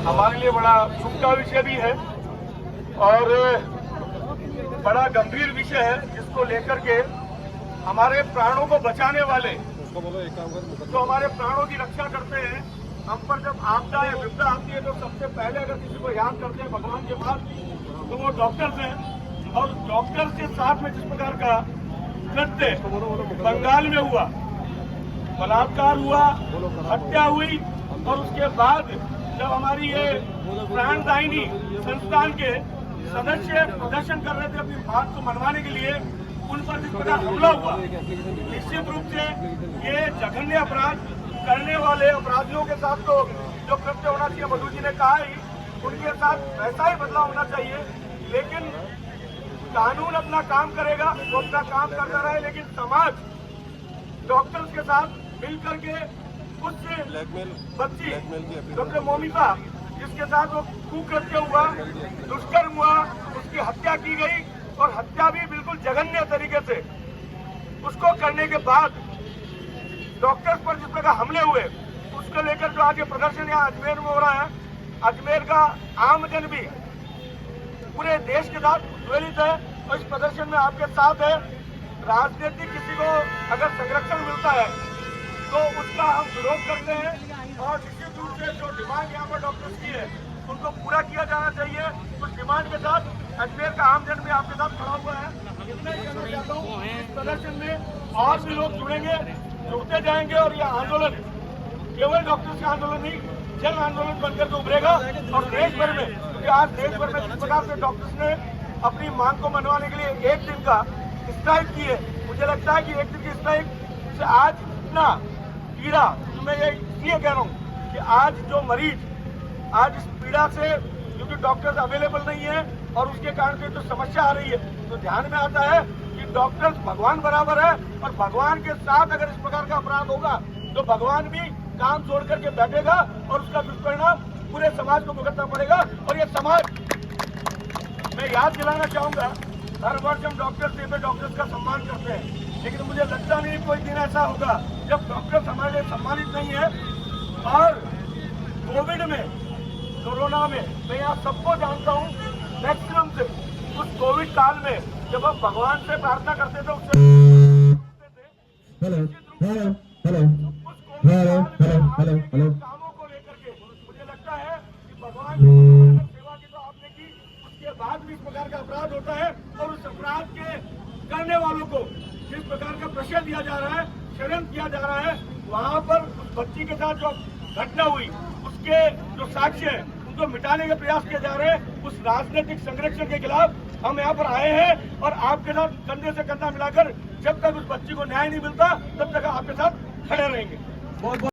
हमारे लिए बड़ा दुख का विषय भी है और बड़ा गंभीर विषय है, जिसको लेकर के हमारे प्राणों को बचाने वाले जो हमारे प्राणों की रक्षा करते हैं, हम पर जब आपदा या विपदा आती है तो सबसे पहले अगर किसी को याद करते हैं भगवान के पास तो वो डॉक्टर्स हैं। और डॉक्टर्स के साथ में जिस प्रकार का कृत्य बंगाल में हुआ, बलात्कार हुआ, हत्या हुई, और उसके बाद जब हमारी ये प्राणदायिनी संस्थान के सदस्य प्रदर्शन कर रहे थे अपनी बात को मनवाने के लिए, उन पर जिस प्रकार हमला हुआ, निश्चित रूप से ये जघन्य अपराध करने वाले अपराधियों के साथ तो जो कृत्य होना चाहिए, मधु जी ने कहा ही, उनके साथ वैसा ही बदलाव होना चाहिए। लेकिन कानून अपना काम करेगा, वो अपना काम करता रहे, लेकिन समाज डॉक्टर्स के साथ मिलकर के उस बच्ची डॉक्टर मोमिता जिसके साथ वो कुकृत्य हुआ, दुष्कर्म हुआ, उसकी हत्या की गई और हत्या भी बिल्कुल जघन्य तरीके से, उसको करने के बाद डॉक्टर्स पर जिस प्रकार हमले हुए, उसको लेकर जो आज ये प्रदर्शन यहाँ अजमेर में हो रहा है, अजमेर का आमजन भी पूरे देश के साथ ज्वलित है और इस प्रदर्शन में आपके साथ है। राजनीतिक किसी को अगर संरक्षण मिलता है तो उसका हम विरोध करते हैं और निश्चित रूप से जो डिमांड यहाँ पर डॉक्टर्स की है उनको पूरा किया जाना चाहिए। उस डिमांड के साथ अजमेर का आमजन भी आपके साथ खड़ा हुआ है। इतना ही कहना चाहता हूँ, इस प्रदर्शन में और भी लोग जुड़ते जाएंगे और यह आंदोलन केवल डॉक्टर्स का आंदोलन नहीं, जन आंदोलन बनकर के उभरेगा और देश भर में, क्योंकि आज देश भर में जिस प्रकार से डॉक्टर्स ने अपनी मांग को मनवाने के लिए एक दिन का स्ट्राइक की है, मुझे लगता है कि एक दिन की स्ट्राइक से आज इतना पीड़ा, तो मैं ये इसलिए कह रहा हूँ कि आज जो मरीज आज इस पीड़ा से, क्योंकि डॉक्टर्स अवेलेबल नहीं है और उसके कारण से जो समस्या आ रही है, तो ध्यान में आता है कि डॉक्टर्स भगवान बराबर है और भगवान के साथ अगर इस प्रकार का अपराध होगा तो भगवान भी काम छोड़ करके बैठेगा और उसका दुष्परिणाम पूरे समाज को भुगतना पड़ेगा। और ये समाज, मैं याद दिलाना चाहूंगा, हर वर्ष हम डॉक्टर्स डे पे डॉक्टर्स का सम्मान करते हैं, लेकिन मुझे लगता नहीं कोई दिन ऐसा होगा जब डॉक्टर्स हमारे लिए सम्मानित नहीं है। और कोविड में, कोरोना में, मैं यहाँ सबको जानता हूँ, मैक्सिमम से उस कोविड काल में जब हम भगवान से प्रार्थना करते थे, उससे कामों को लेकर के मुझे लगता है कि भगवान की सेवा की तो आपने की, उसके बाद भी इस प्रकार का अपराध होता है और उस अपराध के करने वालों को जिस प्रकार का प्रश्रय दिया जा रहा है, षड्यंत्र किया जा रहा है, वहाँ पर उस बच्ची के साथ जो घटना हुई उसके जो साक्ष्य है उनको मिटाने के प्रयास किए जा रहे हैं। उस राजनीतिक संरक्षण के खिलाफ हम यहाँ पर आए हैं और आपके साथ कंधे से कंधा मिलाकर जब तक उस बच्ची को न्याय नहीं मिलता तब तक आपके साथ खड़े रहेंगे। बहुत